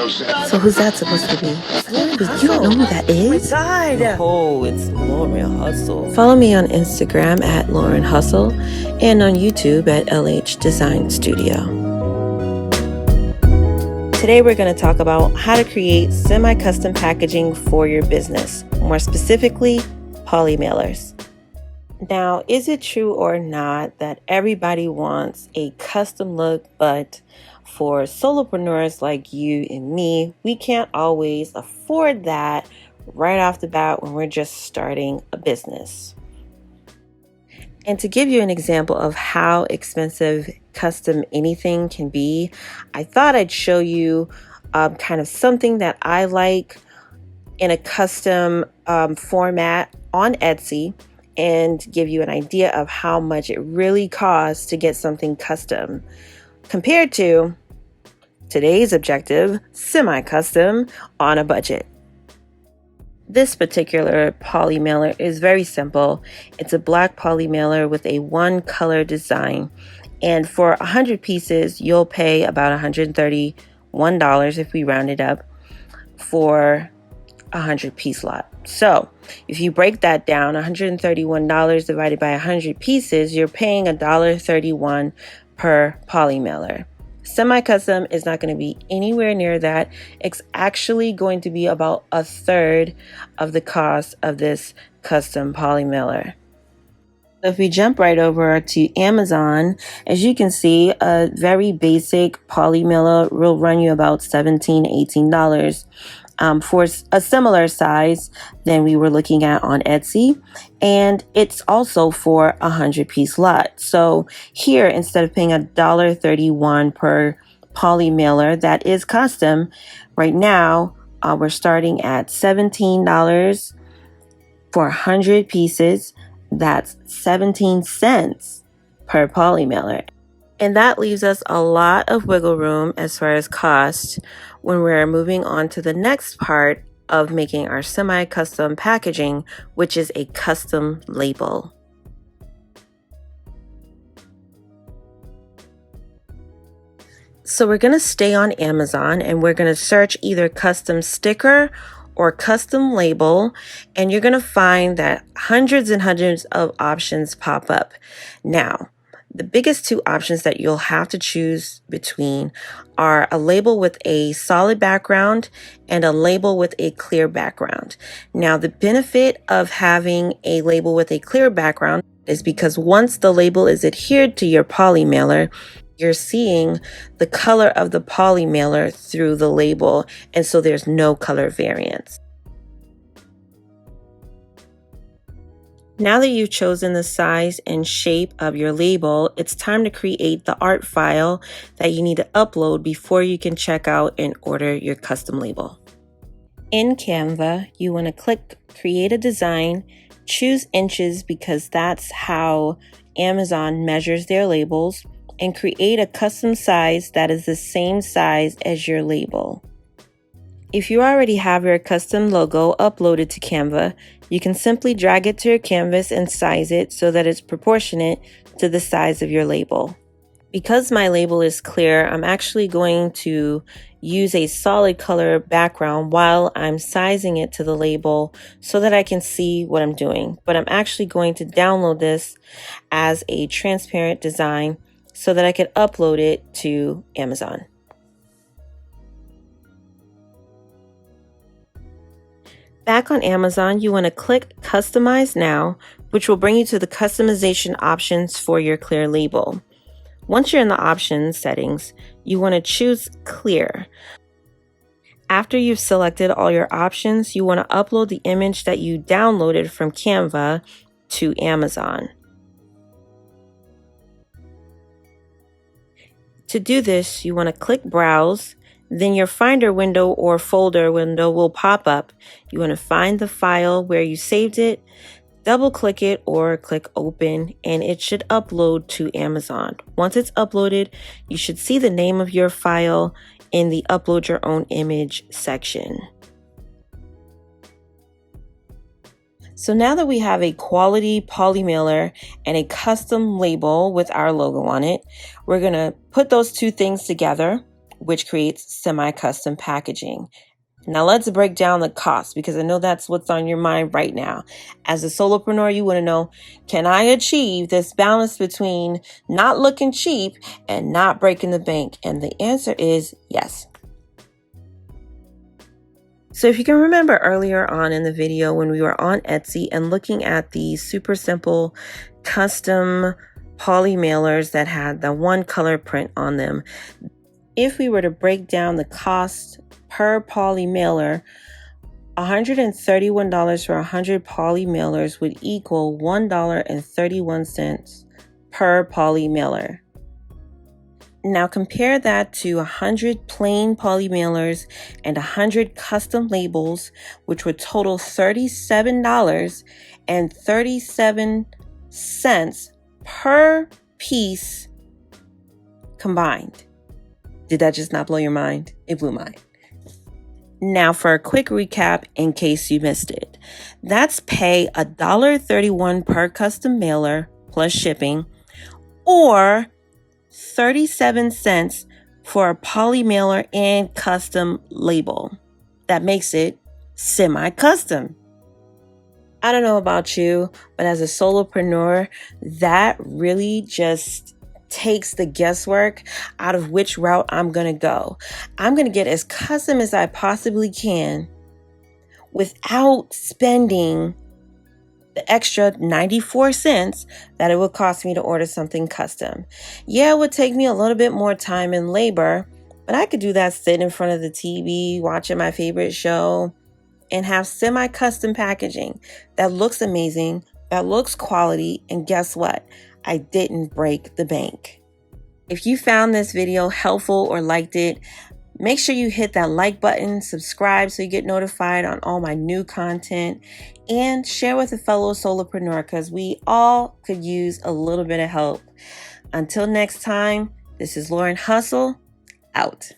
So who's that supposed to be? Wait, you don't know who that is? Oh, it's Lauren Hustle. Follow me on Instagram at Lauren Hustle and on YouTube at LH Design Studio. Today we're going to talk about how to create semi-custom packaging for your business, more specifically, polymailers. Now, is it true or not that everybody wants a custom look, but for solopreneurs like you and me, we can't always afford that right off the bat when we're just starting a business? And to give you an example of how expensive custom anything can be, I thought I'd show you kind of something that I like in a custom format on Etsy, and give you an idea of how much it really costs to get something custom compared to today's objective, semi-custom on a budget. This particular poly mailer is very simple. It's a black poly mailer with a one color design. And for 100 pieces, you'll pay about $131 if we round it up for a 100-piece lot. So if you break that down, $131 divided by 100 pieces, you're paying $1.31 per poly mailer. Semi-custom is not going to be anywhere near that. It's actually going to be about a third of the cost of this custom poly mailer. So if we jump right over to Amazon, as you can see, a very basic poly mailer will run you about $17, $18. For a similar size than we were looking at on Etsy, and it's also for a 100-piece lot. So here, instead of paying $1.31 per poly mailer that is custom, right now we're starting at $17 for 100 pieces. That's 17 cents per poly mailer. And that leaves us a lot of wiggle room as far as cost when we're moving on to the next part of making our semi-custom packaging, which is a custom label. So we're going to stay on Amazon and we're going to search either custom sticker or custom label, and you're going to find that hundreds and hundreds of options pop up. Now, the biggest two options that you'll have to choose between are a label with a solid background and a label with a clear background. Now, the benefit of having a label with a clear background is because once the label is adhered to your poly mailer, you're seeing the color of the poly mailer through the label, and so there's no color variance. Now that you've chosen the size and shape of your label, it's time to create the art file that you need to upload before you can check out and order your custom label. In Canva, you want to click Create a Design, choose inches because that's how Amazon measures their labels, and create a custom size that is the same size as your label. If you already have your custom logo uploaded to Canva, you can simply drag it to your canvas and size it so that it's proportionate to the size of your label. Because my label is clear, I'm actually going to use a solid color background while I'm sizing it to the label so that I can see what I'm doing. But I'm actually going to download this as a transparent design so that I could upload it to Amazon. Back on Amazon, you want to click Customize Now, which will bring you to the customization options for your clear label. Once you're in the options settings, you want to choose Clear. After you've selected all your options, you want to upload the image that you downloaded from Canva to Amazon. To do this, you want to click Browse. Then your Finder window or folder window will pop up. You want to find the file where you saved it, double click it or click Open, and it should upload to Amazon. Once it's uploaded, you should see the name of your file in the Upload Your Own Image section. So now that we have a quality poly mailer and a custom label with our logo on it, we're going to put those two things together which creates semi-custom packaging. Now let's break down the cost, because I know that's what's on your mind right now. As a solopreneur, you want to know, can I achieve this balance between not looking cheap and not breaking the bank? And the answer is yes. So if you can remember earlier on in the video when we were on Etsy and looking at the super simple custom poly mailers that had the one color print on them, if we were to break down the cost per poly mailer, $131 for 100 poly mailers would equal $1.31 per poly mailer. Now compare that to 100 plain poly mailers and 100 custom labels, which would total $37.37 per piece combined. Did that just not blow your mind? It blew mine. Now for a quick recap in case you missed it. That's pay $1.31 per custom mailer plus shipping, or 37 cents for a poly mailer and custom label. That makes it semi-custom. I don't know about you, but as a solopreneur, that really just takes the guesswork out of which route I'm going to go. I'm going to get as custom as I possibly can without spending the extra 94 cents that it would cost me to order something custom. Yeah, it would take me a little bit more time and labor, but I could do that sitting in front of the TV, watching my favorite show, and have semi-custom packaging that looks amazing, that looks quality, and guess what? I didn't break the bank. If you found this video helpful or liked it, make sure you hit that like button, subscribe so you get notified on all my new content, and share with a fellow solopreneur because we all could use a little bit of help. Until next time, this is Lauren Hustle, out.